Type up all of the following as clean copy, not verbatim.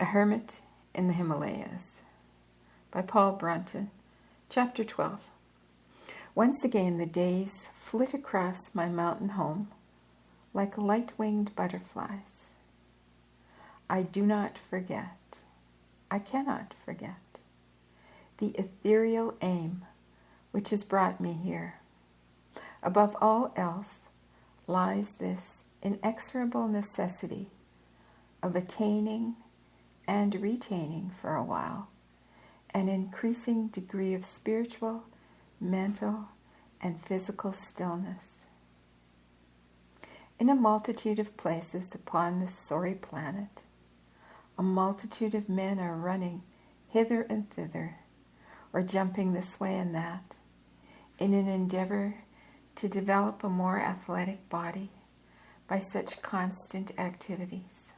A Hermit in the Himalayas by Brunton. Chapter 12. Once again the days flit across my mountain home like light-winged butterflies. I do not forget, I cannot forget, the ethereal aim which has brought me here. Above all else lies this inexorable necessity of attaining and retaining for a while an increasing degree of spiritual, mental, and physical stillness. In a multitude of places upon this sorry planet, a multitude of men are running hither and thither, or jumping this way and that, in an endeavor to develop a more athletic body by such constant activities.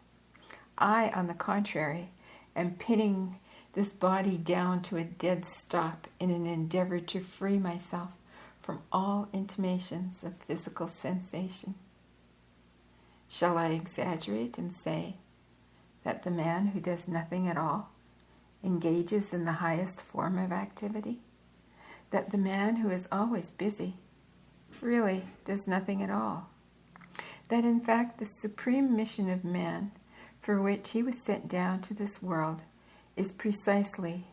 I, on the contrary, am pinning this body down to a dead stop in an endeavor to free myself from all intimations of physical sensation. Shall I exaggerate and say that the man who does nothing at all engages in the highest form of activity? That the man who is always busy really does nothing at all? That in fact the supreme mission of man for which he was sent down to this world is precisely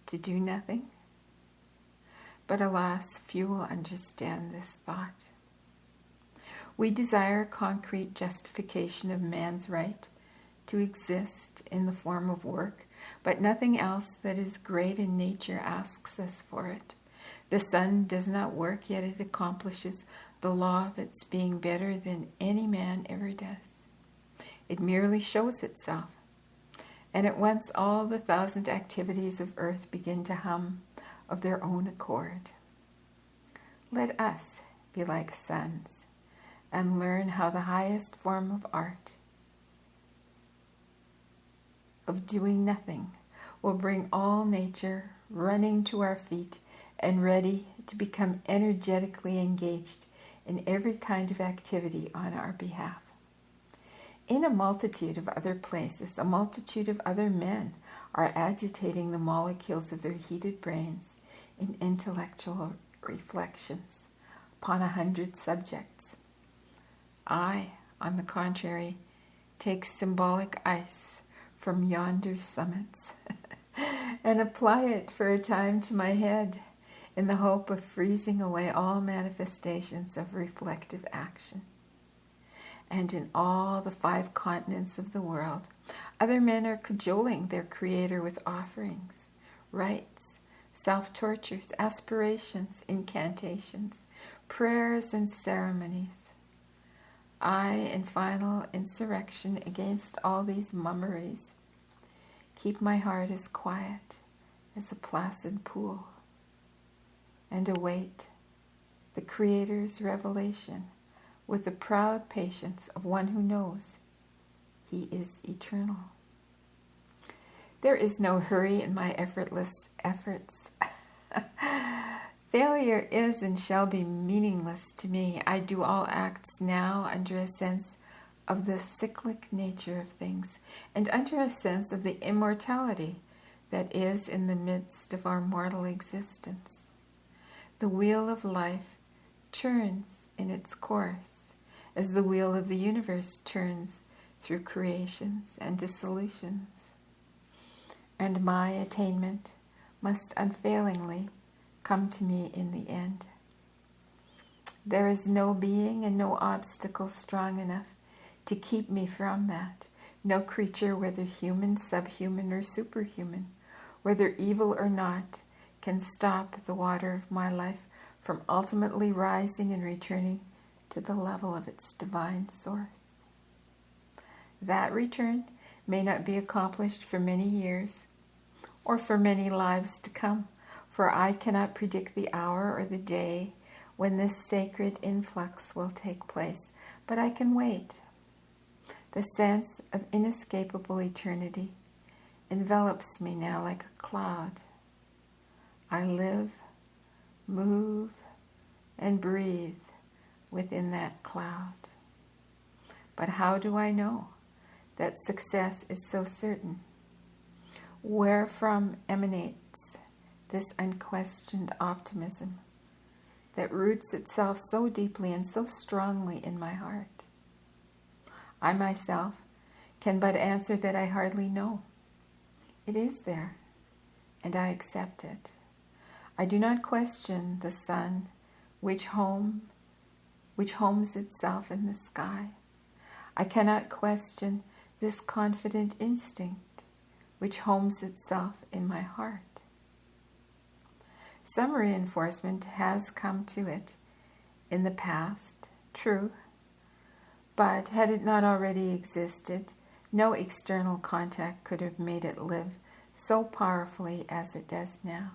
to do nothing? But alas, few will understand this thought. We desire a concrete justification of man's right to exist in the form of work, but nothing else that is great in nature asks us for it. The sun does not work, yet it accomplishes the law of its being better than any man ever does. It merely shows itself, and at once all the thousand activities of earth begin to hum of their own accord. Let us be like suns and learn how the highest form of art, of doing nothing, will bring all nature running to our feet and ready to become energetically engaged in every kind of activity on our behalf. In a multitude of other places, a multitude of other men are agitating the molecules of their heated brains in intellectual reflections upon 100 subjects. I, on the contrary, take symbolic ice from yonder summits and apply it for a time to my head in the hope of freezing away all manifestations of reflective action. And in all the 5 continents of the world, other men are cajoling their Creator with offerings, rites, self-tortures, aspirations, incantations, prayers, and ceremonies. I, in final insurrection against all these mummeries, keep my heart as quiet as a placid pool, and await the Creator's revelation with the proud patience of one who knows he is eternal. There is no hurry in my effortless efforts. Failure is and shall be meaningless to me. I do all acts now under a sense of the cyclic nature of things and under a sense of the immortality that is in the midst of our mortal existence. The wheel of life turns in its course as the wheel of the universe turns through creations and dissolutions. And my attainment must unfailingly come to me in the end. There is no being and no obstacle strong enough to keep me from that. No creature, whether human, subhuman, or superhuman, whether evil or not, can stop the water of my life from ultimately rising and returning to the level of its divine source. That return may not be accomplished for many years or for many lives to come, for I cannot predict the hour or the day when this sacred influx will take place, but I can wait. The sense of inescapable eternity envelops me now like a cloud. I live, move, and breathe within that cloud. But how do I know that success is so certain? Wherefrom emanates this unquestioned optimism that roots itself so deeply and so strongly in my heart? I myself can but answer that I hardly know. It is there, and I accept it. I do not question the sun which homes itself in the sky. I cannot question this confident instinct which homes itself in my heart. Some reinforcement has come to it in the past, true, but had it not already existed, no external contact could have made it live so powerfully as it does now.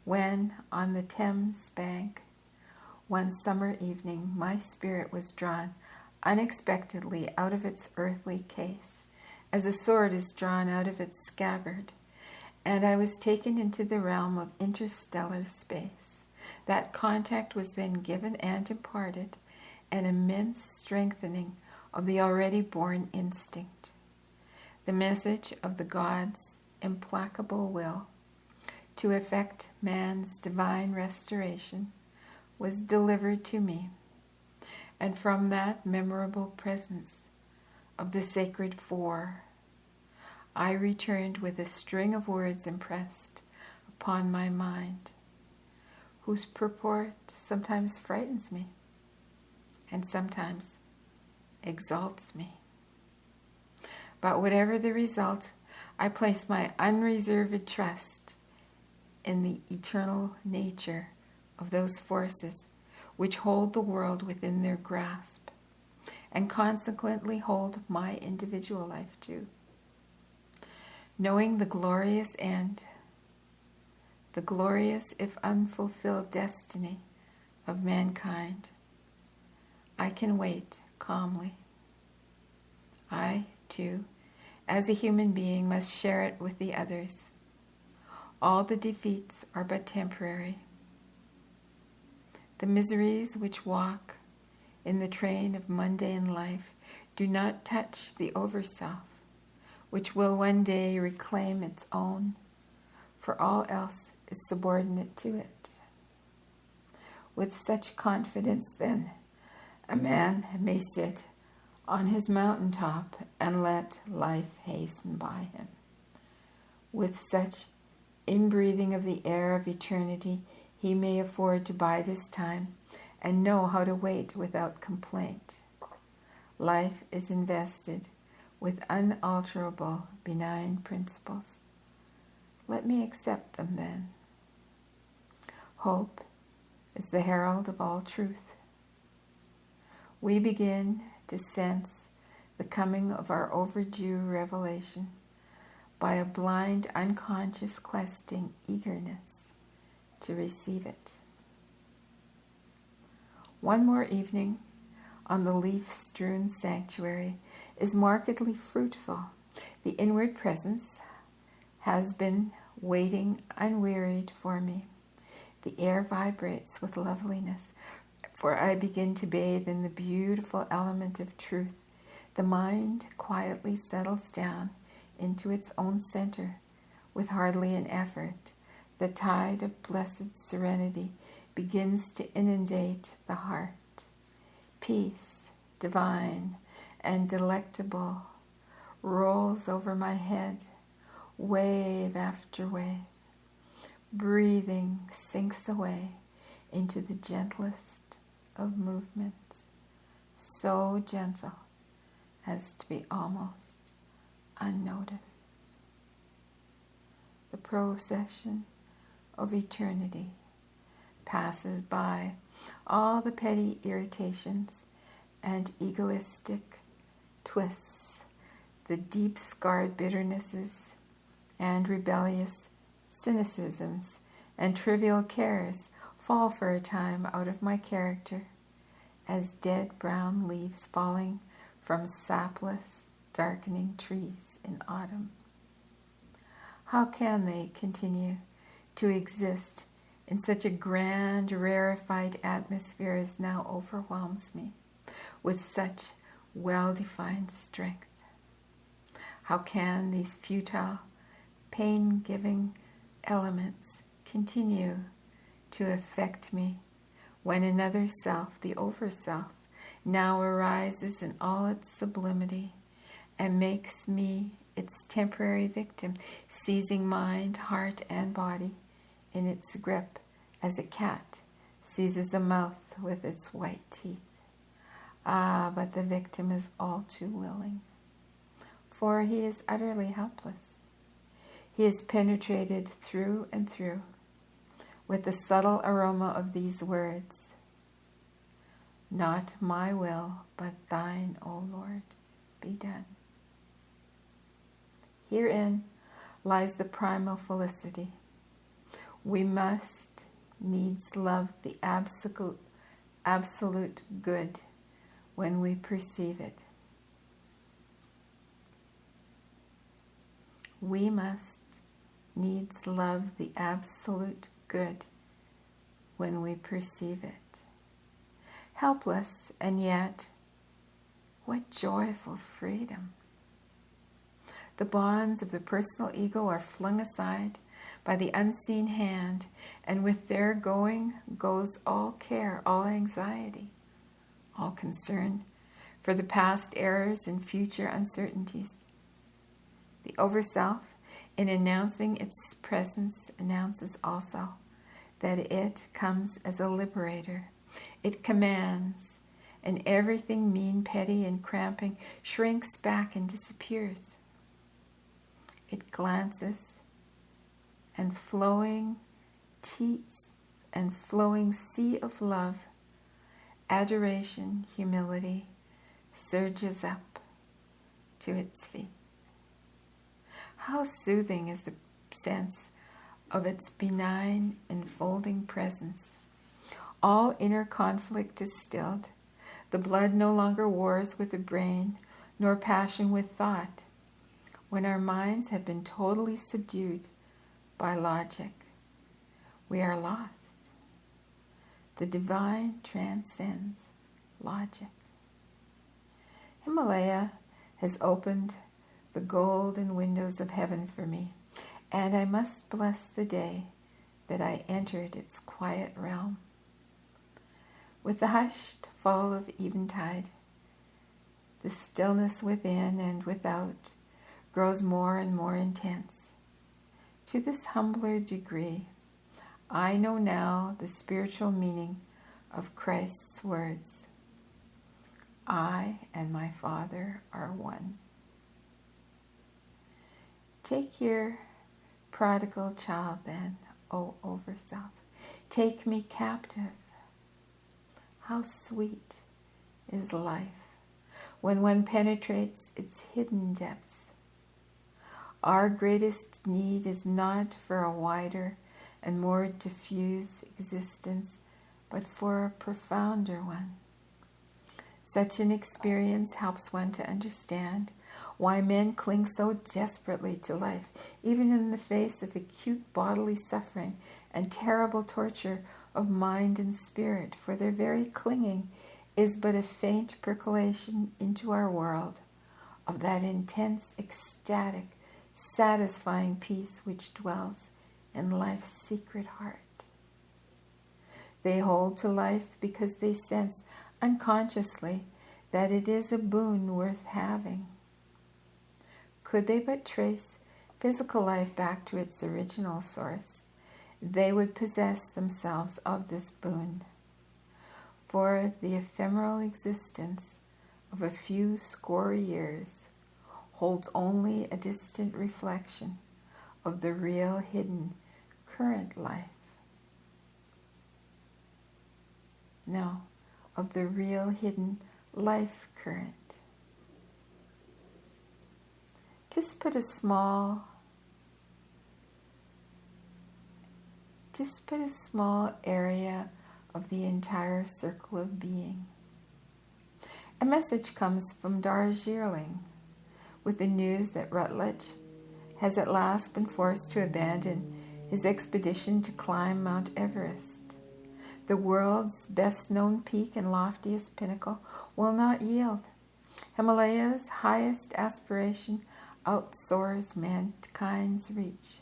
When, on the Thames bank, one summer evening, my spirit was drawn unexpectedly out of its earthly case, as a sword is drawn out of its scabbard, and I was taken into the realm of interstellar space. That contact was then given and imparted an immense strengthening of the already born instinct. The message of the God's implacable will to effect man's divine restoration was delivered to me, and from that memorable presence of the sacred four, I returned with a string of words impressed upon my mind, whose purport sometimes frightens me and sometimes exalts me. But whatever the result, I place my unreserved trust in the eternal nature of those forces which hold the world within their grasp, and consequently hold my individual life too. Knowing the glorious end, the glorious if unfulfilled destiny of mankind, I can wait calmly. I, too, as a human being, must share it with the others. All the defeats are but temporary. The miseries which walk in the train of mundane life do not touch the overself, which will one day reclaim its own, for all else is subordinate to it. With such confidence, then, a man may sit on his mountaintop and let life hasten by him. With such inbreathing of the air of eternity, he may afford to bide his time and know how to wait without complaint. Life is invested with unalterable, benign principles. Let me accept them then. Hope is the herald of all truth. We begin to sense the coming of our overdue revelation by a blind, unconscious, questing eagerness to receive it. One more evening on the leaf-strewn sanctuary is markedly fruitful. The inward presence has been waiting unwearied for me. The air vibrates with loveliness, for I begin to bathe in the beautiful element of truth. The mind quietly settles down into its own center with hardly an effort. The tide of blessed serenity begins to inundate the heart. Peace, divine and delectable, rolls over my head, wave after wave. Breathing sinks away into the gentlest of movements, so gentle as to be almost unnoticed. The procession of eternity passes by all the petty irritations and egoistic twists, the deep-scarred bitternesses and rebellious cynicisms and trivial cares fall for a time out of my character as dead brown leaves falling from sapless, darkening trees in autumn. How can they continue to exist in such a grand, rarefied atmosphere as now overwhelms me with such well-defined strength? How can these futile pain-giving elements continue to affect me when another self, the overself, now arises in all its sublimity and makes me its temporary victim, seizing mind, heart, and body in its grip as a cat seizes a mouth with its white teeth. Ah, but the victim is all too willing, for he is utterly helpless. He is penetrated through and through with the subtle aroma of these words: "Not my will, but thine, O Lord, be done." Herein lies the primal felicity. We must needs love the absolute good when we perceive it. We must needs love the absolute good when we perceive it. Helpless, and yet, what joyful freedom! The bonds of the personal ego are flung aside by the unseen hand, and with their going goes all care, all anxiety, all concern for the past errors and future uncertainties. The Overself, in announcing its presence, announces also that it comes as a liberator. It commands, and everything mean, petty, and cramping shrinks back and disappears. It glances, and flowing sea of love, adoration, humility, surges up to its feet. How soothing is the sense of its benign, enfolding presence. All inner conflict is stilled. The blood no longer wars with the brain, nor passion with thought. When our minds have been totally subdued by logic, we are lost. The divine transcends logic. Himalaya has opened the golden windows of heaven for me, and I must bless the day that I entered its quiet realm. With the hushed fall of eventide, the stillness within and without grows more and more intense. To this humbler degree, I know now the spiritual meaning of Christ's words: "I and my Father are one." Take your prodigal child then, O Overself. Take me captive. How sweet is life when one penetrates its hidden depths. Our greatest need is not for a wider and more diffuse existence, but for a profounder one. Such an experience helps one to understand why men cling so desperately to life, even in the face of acute bodily suffering and terrible torture of mind and spirit, for their very clinging is but a faint percolation into our world of that intense, ecstatic, satisfying peace which dwells in life's secret heart. They hold to life because they sense unconsciously that it is a boon worth having. Could they but trace physical life back to its original source, they would possess themselves of this boon. For the ephemeral existence of a few score years holds only a distant reflection of the real hidden current life. No, of the real hidden life current. Just put a small area of the entire circle of being. A message comes from Darjeeling with the news that Rutledge has at last been forced to abandon his expedition to climb Mount Everest. The world's best-known peak and loftiest pinnacle will not yield. Himalayas' highest aspiration outsoars mankind's reach.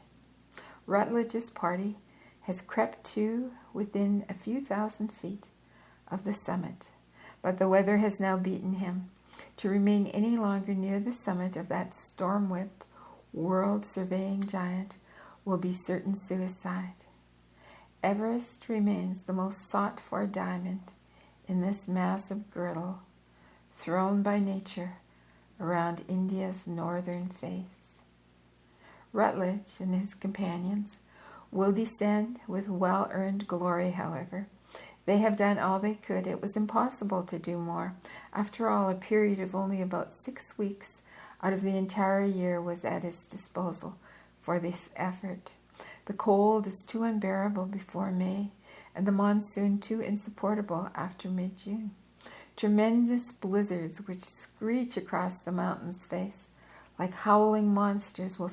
Rutledge's party has crept to within a few thousand feet of the summit, but the weather has now beaten him. To remain any longer near the summit of that storm-whipped, world-surveying giant will be certain suicide. Everest remains the most sought-for diamond in this massive girdle thrown by nature around India's northern face. Rutledge and his companions will descend with well-earned glory, however. They have done all they could. It was impossible to do more. After all, a period of only about 6 weeks out of the entire year was at his disposal for this effort. The cold is too unbearable before May, and the monsoon too insupportable after mid-June. Tremendous blizzards which screech across the mountain's face like howling monsters will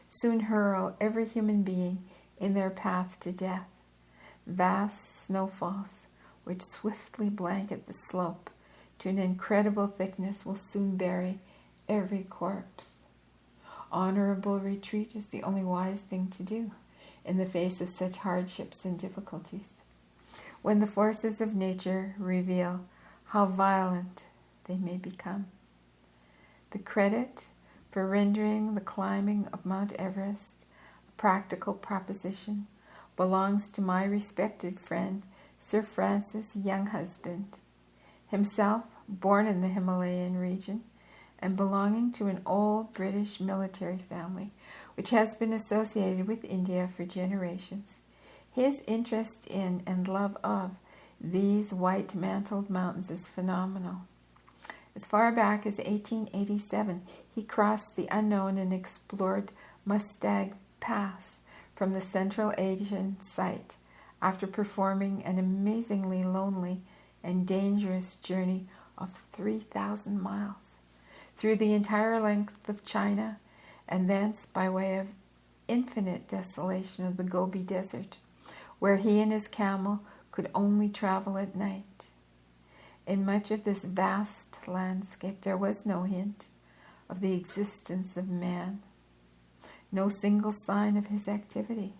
soon hurl every human being in their path to death. Vast snowfalls, which swiftly blanket the slope to an incredible thickness, will soon bury every corpse. Honorable retreat is the only wise thing to do in the face of such hardships and difficulties, when the forces of nature reveal how violent they may become. The credit for rendering the climbing of Mount Everest a practical proposition belongs to my respected friend, Sir Francis Younghusband, himself born in the Himalayan region and belonging to an old British military family which has been associated with India for generations. His interest in and love of these white-mantled mountains is phenomenal. As far back as 1887, he crossed the unknown and explored Mustag Pass from the Central Asian site after performing an amazingly lonely and dangerous journey of 3,000 miles through the entire length of China and thence by way of infinite desolation of the Gobi Desert, where he and his camel could only travel at night. In much of this vast landscape there was no hint of the existence of man, no single sign of his activity.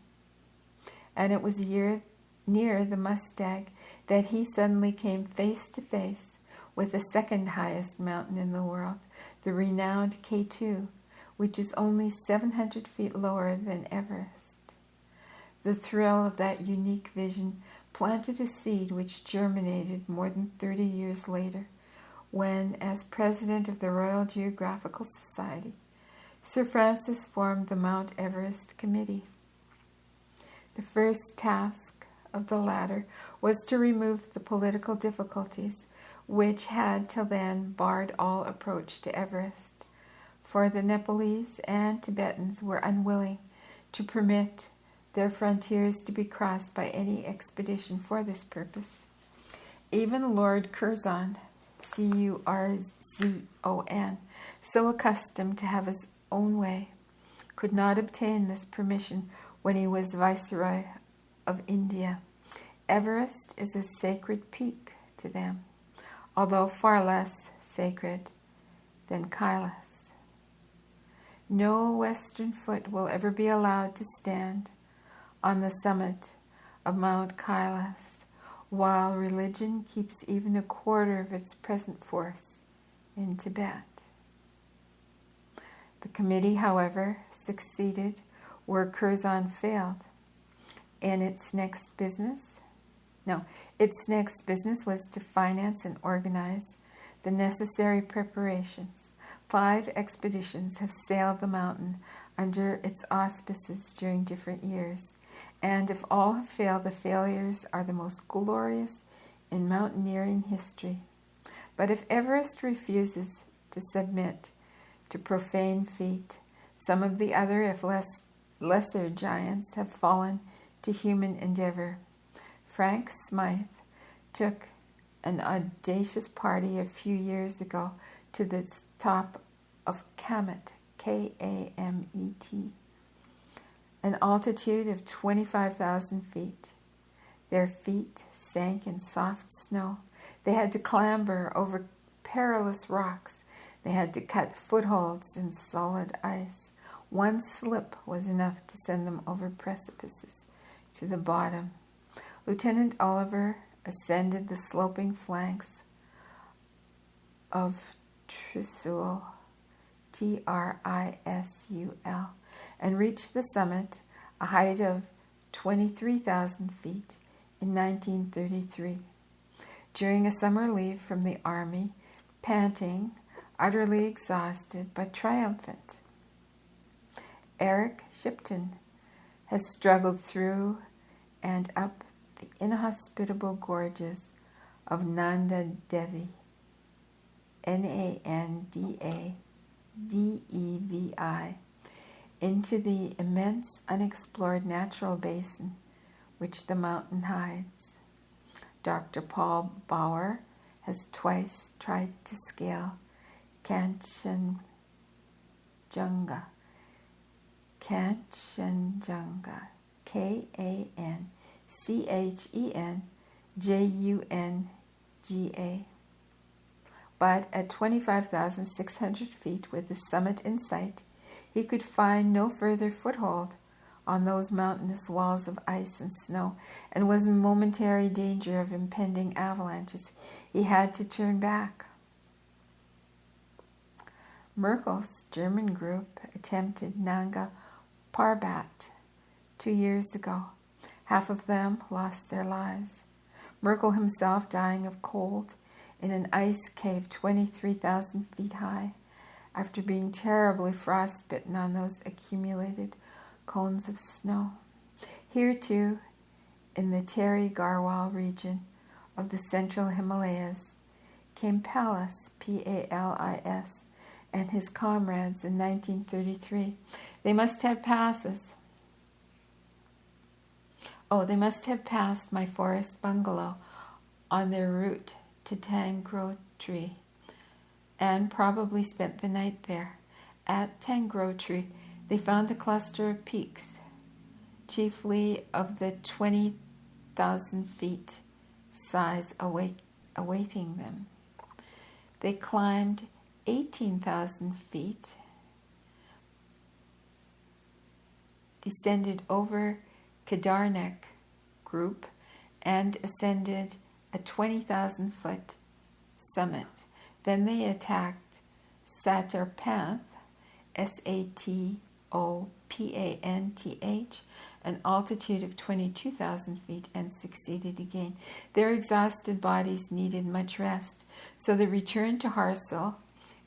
And it was near the Mustag that he suddenly came face to face with the second highest mountain in the world, the renowned K2, which is only 700 feet lower than Everest. The thrill of that unique vision planted a seed which germinated more than 30 years later, when, as president of the Royal Geographical Society, Sir Francis formed the Mount Everest Committee. The first task of the latter was to remove the political difficulties which had till then barred all approach to Everest, for the Nepalese and Tibetans were unwilling to permit their frontiers to be crossed by any expedition for this purpose. Even Lord Curzon, Curzon, so accustomed to have his own way, could not obtain this permission when he was Viceroy of India. Everest is a sacred peak to them, although far less sacred than Kailas. No Western foot will ever be allowed to stand on the summit of Mount Kailas, while religion keeps even a quarter of its present force in Tibet. The committee, however, succeeded where Curzon failed. Its next business was to finance and organize the necessary preparations. 5 expeditions have sailed the mountain under its auspices during different years, and if all have failed, the failures are the most glorious in mountaineering history. But if Everest refuses to submit to profane feet, some of the other, if lesser giants have fallen to human endeavor. Frank Smythe took an audacious party a few years ago to the top of Kamet, K-A-M-E-T, an altitude of 25,000 feet. Their feet sank in soft snow. They had to clamber over perilous rocks. They had to cut footholds in solid ice. One slip was enough to send them over precipices to the bottom. Lieutenant Oliver ascended the sloping flanks of Trisul, Trisul, and reached the summit, a height of 23,000 feet, in 1933. During a summer leave from the army, panting, utterly exhausted but triumphant. Eric Shipton has struggled through and up the inhospitable gorges of Nanda Devi, Nandadevi, into the immense unexplored natural basin which the mountain hides. Dr. Paul Bauer has twice tried to scale Kanchenjunga, Kanchenjunga, but at 25,600 feet with the summit in sight, he could find no further foothold on those mountainous walls of ice and snow, and was in momentary danger of impending avalanches. He had to turn back. Merkel's German group attempted Nanga Parbat 2 years ago. Half of them lost their lives. Merkel himself dying of cold in an ice cave 23,000 feet high after being terribly frostbitten on those accumulated cones of snow. Here too, in the Terry Garhwal region of the central Himalayas, came Palis, Palis, and his comrades in 1933. They must have passes. They must have passed my forest bungalow on their route to Tangrotri, and probably spent the night there. At Tangrotri, they found a cluster of peaks, chiefly of the 20,000 feet size awaiting them. They climbed 18,000 feet, descended over Kedarnath group, and ascended a 20,000-foot summit. Then they attacked Satarpanth, Satopanth, an altitude of 22,000 feet, and succeeded again. Their exhausted bodies needed much rest, so they returned to Harsul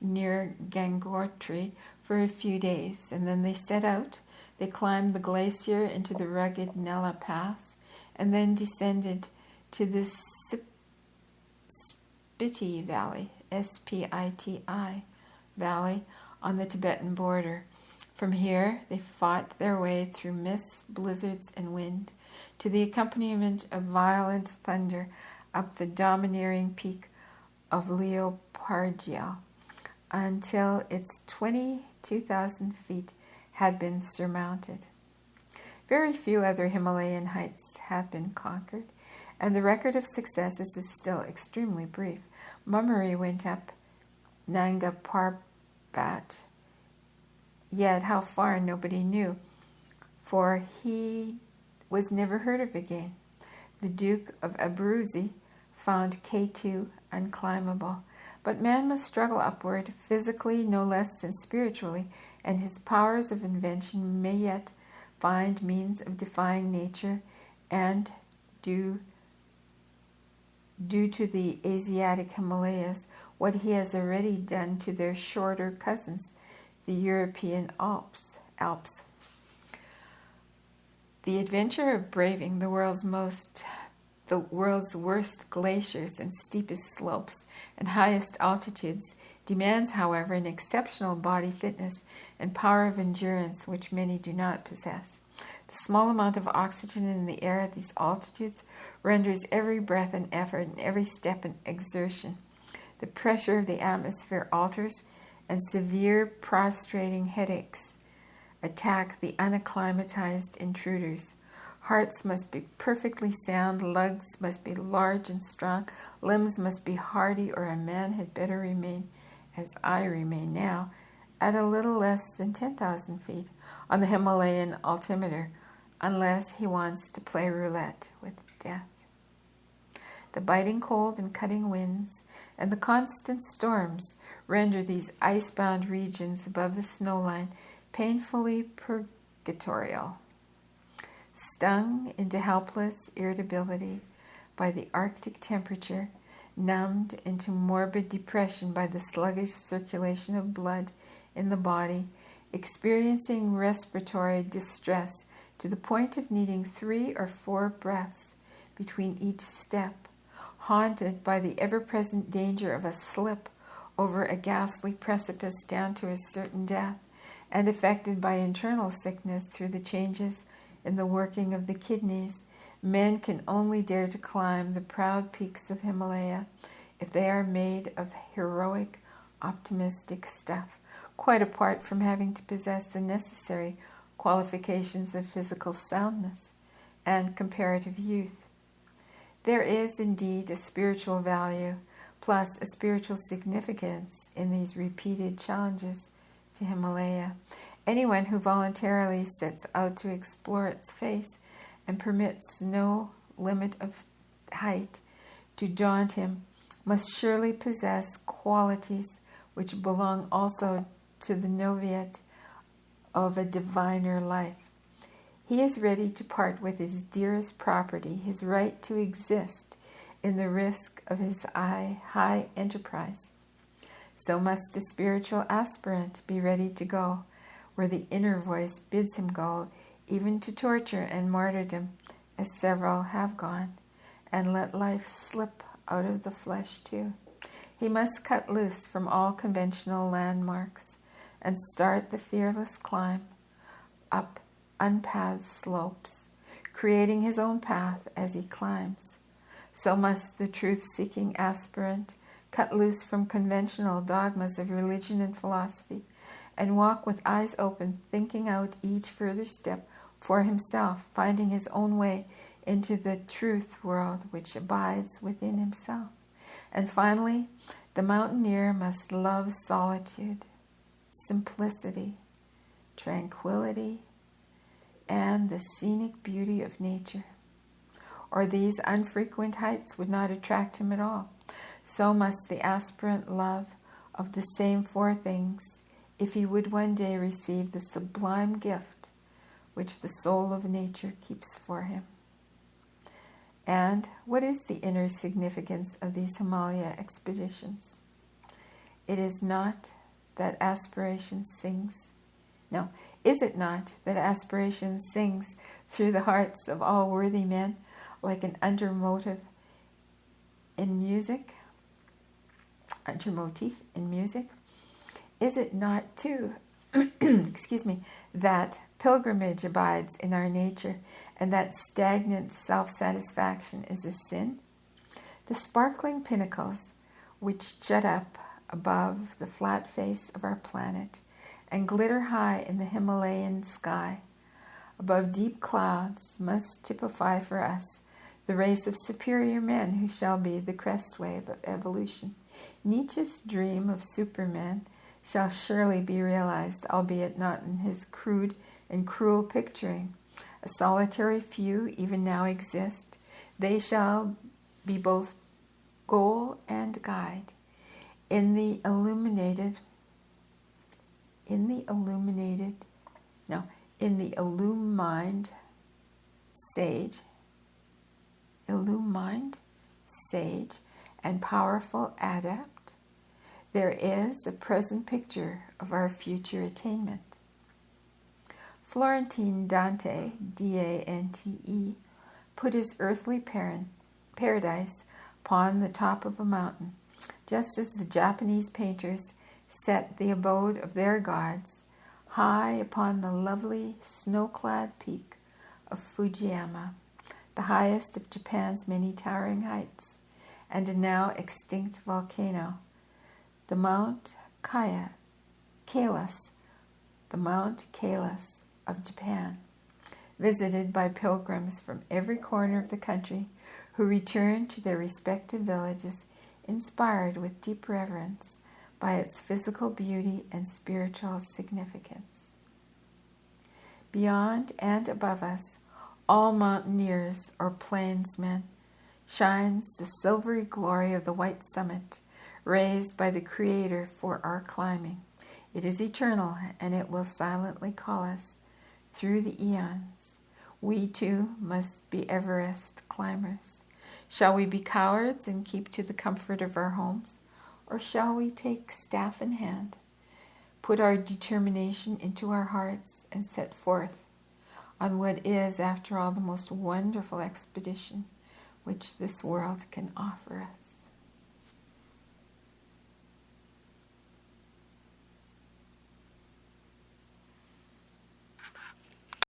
near Gangotri for a few days, and then they set out. They climbed the glacier into the rugged Nella Pass, and then descended to the Spiti Valley, Spiti Valley, on the Tibetan border. From here, they fought their way through mists, blizzards, and wind, to the accompaniment of violent thunder up the domineering peak of Leopardia, until its 22,000 feet had been surmounted. Very few other Himalayan heights have been conquered, and the record of successes is still extremely brief. Mummery went up Nanga Parbat, yet how far nobody knew, for he was never heard of again. The Duke of Abruzzi found K2 unclimbable, but man must struggle upward, physically no less than spiritually, and his powers of invention may yet find means of defying nature and due to the Asiatic Himalayas what he has already done to their shorter cousins, the European Alps. The adventure of braving the world's worst glaciers and steepest slopes and highest altitudes demands, however, an exceptional body fitness and power of endurance which many do not possess. The small amount of oxygen in the air at these altitudes renders every breath an effort and every step an exertion. The pressure of the atmosphere alters, and severe prostrating headaches attack the unacclimatized intruders. Hearts must be perfectly sound, lungs must be large and strong, limbs must be hardy, or a man had better remain as I remain now, at a little less than 10,000 feet on the Himalayan altimeter, unless he wants to play roulette with death. The biting cold and cutting winds and the constant storms render these ice-bound regions above the snowline painfully purgatorial. Stung into helpless irritability by the Arctic temperature, numbed into morbid depression by the sluggish circulation of blood in the body, experiencing respiratory distress to the point of needing 3 or 4 breaths between each step, haunted by the ever-present danger of a slip over a ghastly precipice down to a certain death, and affected by internal sickness through the changes in the working of the kidneys, men can only dare to climb the proud peaks of Himalaya if they are made of heroic, optimistic stuff, quite apart from having to possess the necessary qualifications of physical soundness and comparative youth. There is indeed a spiritual value plus a spiritual significance in these repeated challenges to Himalaya. Anyone who voluntarily sets out to explore its face and permits no limit of height to daunt him must surely possess qualities which belong also to the novitiate of a diviner life. He is ready to part with his dearest property, his right to exist, in the risk of his high enterprise. So must a spiritual aspirant be ready to go where the inner voice bids him go, even to torture and martyrdom, as several have gone, and let life slip out of the flesh too. He must cut loose from all conventional landmarks and start the fearless climb up unpathed slopes, creating his own path as he climbs. So must the truth-seeking aspirant cut loose from conventional dogmas of religion and philosophy and walk with eyes open, thinking out each further step for himself, finding his own way into the truth world which abides within himself. And finally, the mountaineer must love solitude, simplicity, tranquility, and the scenic beauty of nature, or these unfrequent heights would not attract him at all. So must the aspirant love of the same 4 things if he would one day receive the sublime gift which the soul of nature keeps for him. And what is the inner significance of these Himalaya expeditions? It is not that aspiration sings. No, is it not that aspiration sings through the hearts of all worthy men like an undermotif in music? Is it not too, that pilgrimage abides in our nature and that stagnant self-satisfaction is a sin? The sparkling pinnacles which jut up above the flat face of our planet and glitter high in the Himalayan sky above deep clouds must typify for us the race of superior men who shall be the crest wave of evolution. Nietzsche's dream of supermen shall surely be realized, albeit not in his crude and cruel picturing. A solitary few even now exist. They shall be both goal and guide. In the illumined sage and powerful adept, there is a present picture of our future attainment. Florentine Dante, D-A-N-T-E, put his earthly paradise upon the top of a mountain, just as the Japanese painters set the abode of their gods high upon the lovely snow-clad peak of Fujiyama, the highest of Japan's many towering heights, and a now extinct volcano, the Mount Kailas of Japan, visited by pilgrims from every corner of the country who return to their respective villages inspired with deep reverence by its physical beauty and spiritual significance. Beyond and above us, all mountaineers or plainsmen, shines the silvery glory of the white summit raised by the Creator for our climbing. It is eternal, and it will silently call us through the eons. We too must be Everest climbers. Shall we be cowards and keep to the comfort of our homes, or shall we take staff in hand, put our determination into our hearts, and set forth on what is, after all, the most wonderful expedition which this world can offer us?